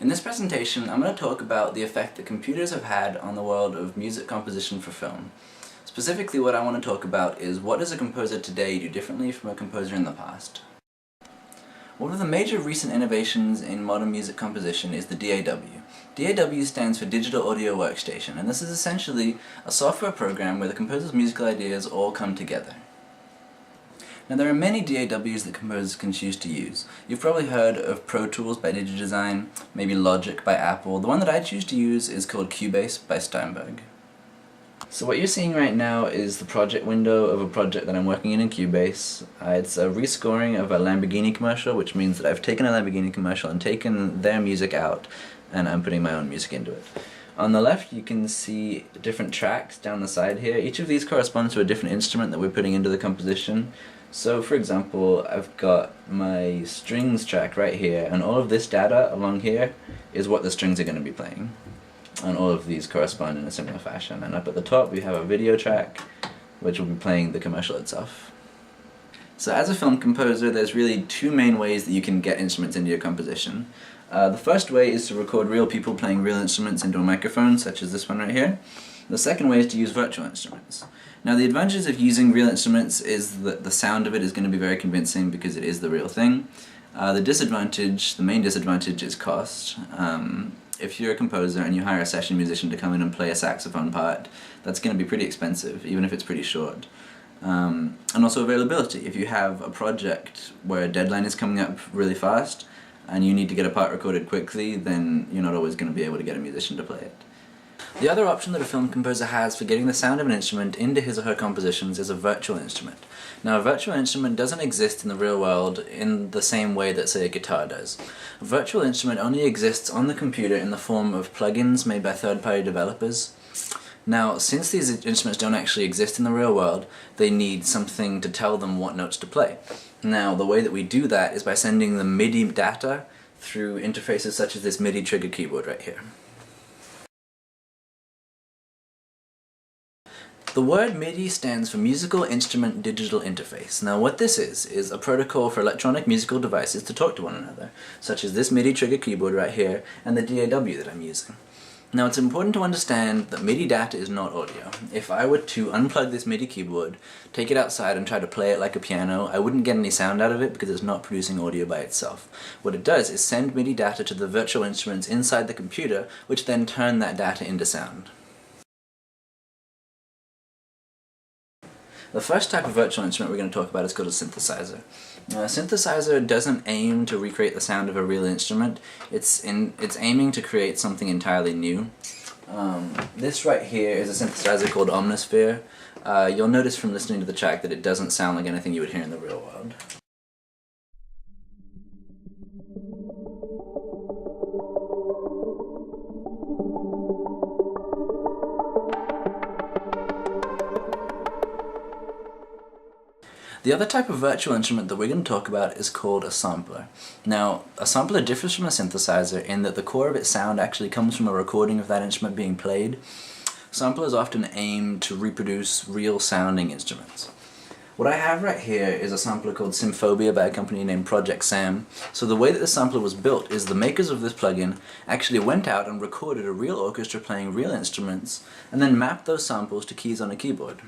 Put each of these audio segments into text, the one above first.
In this presentation, I'm going to talk about the effect that computers have had on the world of music composition for film. Specifically, what I want to talk about is what does a composer today do differently from a composer in the past? One of the major recent innovations in modern music composition is the DAW. DAW stands for Digital Audio Workstation, and this is essentially a software program where the composer's musical ideas all come together. Now there are many DAWs that composers can choose to use. You've probably heard of Pro Tools by DigiDesign, maybe Logic by Apple. The one that I choose to use is called Cubase by Steinberg. So what you're seeing right now is the project window of a project that I'm working in Cubase. It's a rescoring of a Lamborghini commercial, which means that I've taken a Lamborghini commercial and taken their music out, and I'm putting my own music into it. On the left you can see different tracks down the side here. Each of these corresponds to a different instrument that we're putting into the composition. So for example, I've got my strings track right here, and all of this data along here is what the strings are going to be playing. And all of these correspond in a similar fashion. And up at the top we have a video track, which will be playing the commercial itself. So as a film composer, there's really two main ways that you can get instruments into your composition. The first way is to record real people playing real instruments into a microphone, such as this one right here. The second way is to use virtual instruments. Now the advantages of using real instruments is that the sound of it is going to be very convincing because it is the real thing. The main disadvantage is cost. If you're a composer and you hire a session musician to come in and play a saxophone part, that's going to be pretty expensive, even if it's pretty short. And also availability. If you have a project where a deadline is coming up really fast and you need to get a part recorded quickly, then you're not always going to be able to get a musician to play it. The other option that a film composer has for getting the sound of an instrument into his or her compositions is a virtual instrument. Now a virtual instrument doesn't exist in the real world in the same way that, say, a guitar does. A virtual instrument only exists on the computer in the form of plugins made by third-party developers. Now, since these instruments don't actually exist in the real world, they need something to tell them what notes to play. Now, the way that we do that is by sending the MIDI data through interfaces such as this MIDI trigger keyboard right here. The word MIDI stands for Musical Instrument Digital Interface. Now what this is a protocol for electronic musical devices to talk to one another, such as this MIDI trigger keyboard right here and the DAW that I'm using. Now it's important to understand that MIDI data is not audio. If I were to unplug this MIDI keyboard, take it outside and try to play it like a piano, I wouldn't get any sound out of it because it's not producing audio by itself. What it does is send MIDI data to the virtual instruments inside the computer, which then turn that data into sound. The first type of virtual instrument we're going to talk about is called a synthesizer. Now, a synthesizer doesn't aim to recreate the sound of a real instrument. It's aiming to create something entirely new. This right here is a synthesizer called Omnisphere. You'll notice from listening to the track that it doesn't sound like anything you would hear in the real world. The other type of virtual instrument that we're going to talk about is called a sampler. Now, a sampler differs from a synthesizer in that the core of its sound actually comes from a recording of that instrument being played. Samplers often aim to reproduce real-sounding instruments. What I have right here is a sampler called Symphobia by a company named Project Sam. So the way that the sampler was built is the makers of this plugin actually went out and recorded a real orchestra playing real instruments and then mapped those samples to keys on a keyboard.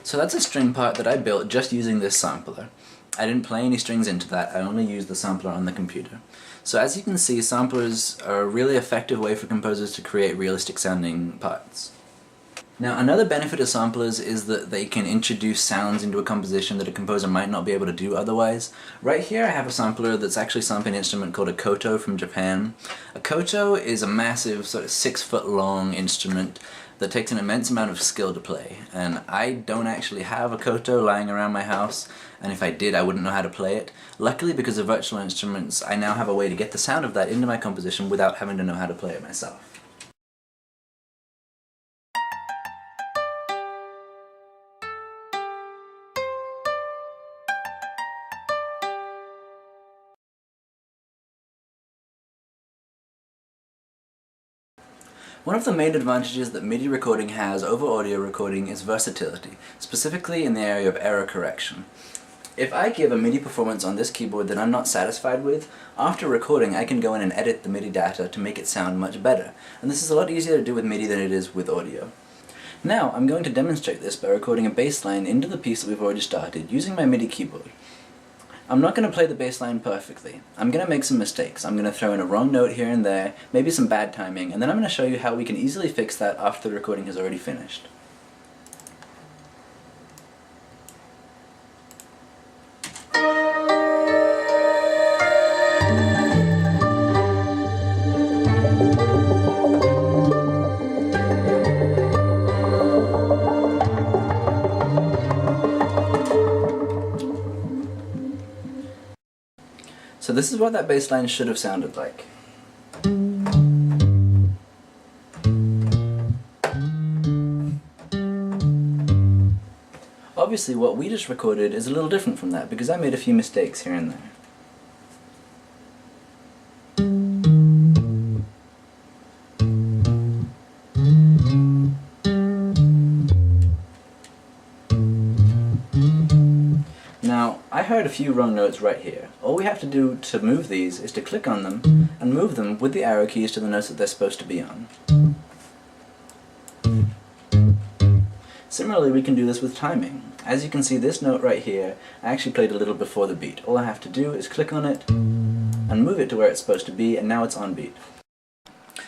So that's a string part that I built just using this sampler. I didn't play any strings into that, I only used the sampler on the computer. So as you can see, samplers are a really effective way for composers to create realistic sounding parts. Now another benefit of samplers is that they can introduce sounds into a composition that a composer might not be able to do otherwise. Right here I have a sampler that's actually sampling an instrument called a koto from Japan. A koto is a massive, sort of 6-foot long instrument that takes an immense amount of skill to play, and I don't actually have a koto lying around my house, and if I did I wouldn't know how to play it. Luckily, because of virtual instruments, I now have a way to get the sound of that into my composition without having to know how to play it myself. One of the main advantages that MIDI recording has over audio recording is versatility, specifically in the area of error correction. If I give a MIDI performance on this keyboard that I'm not satisfied with, after recording I can go in and edit the MIDI data to make it sound much better, and this is a lot easier to do with MIDI than it is with audio. Now I'm going to demonstrate this by recording a bass line into the piece that we've already started using my MIDI keyboard. I'm not going to play the bass line perfectly. I'm going to make some mistakes. I'm going to throw in a wrong note here and there, maybe some bad timing, and then I'm going to show you how we can easily fix that after the recording has already finished. So this is what that bass line should have sounded like. Obviously what we just recorded is a little different from that because I made a few mistakes here and there. Now, I heard a few wrong notes right here. All we have to do to move these is to click on them and move them with the arrow keys to the notes that they're supposed to be on. Similarly, we can do this with timing. As you can see, this note right here, I actually played a little before the beat. All I have to do is click on it and move it to where it's supposed to be, and now it's on beat.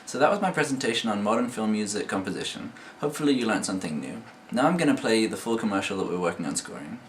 So that was my presentation on modern film music composition. Hopefully you learned something new. Now I'm going to play the full commercial that we're working on scoring.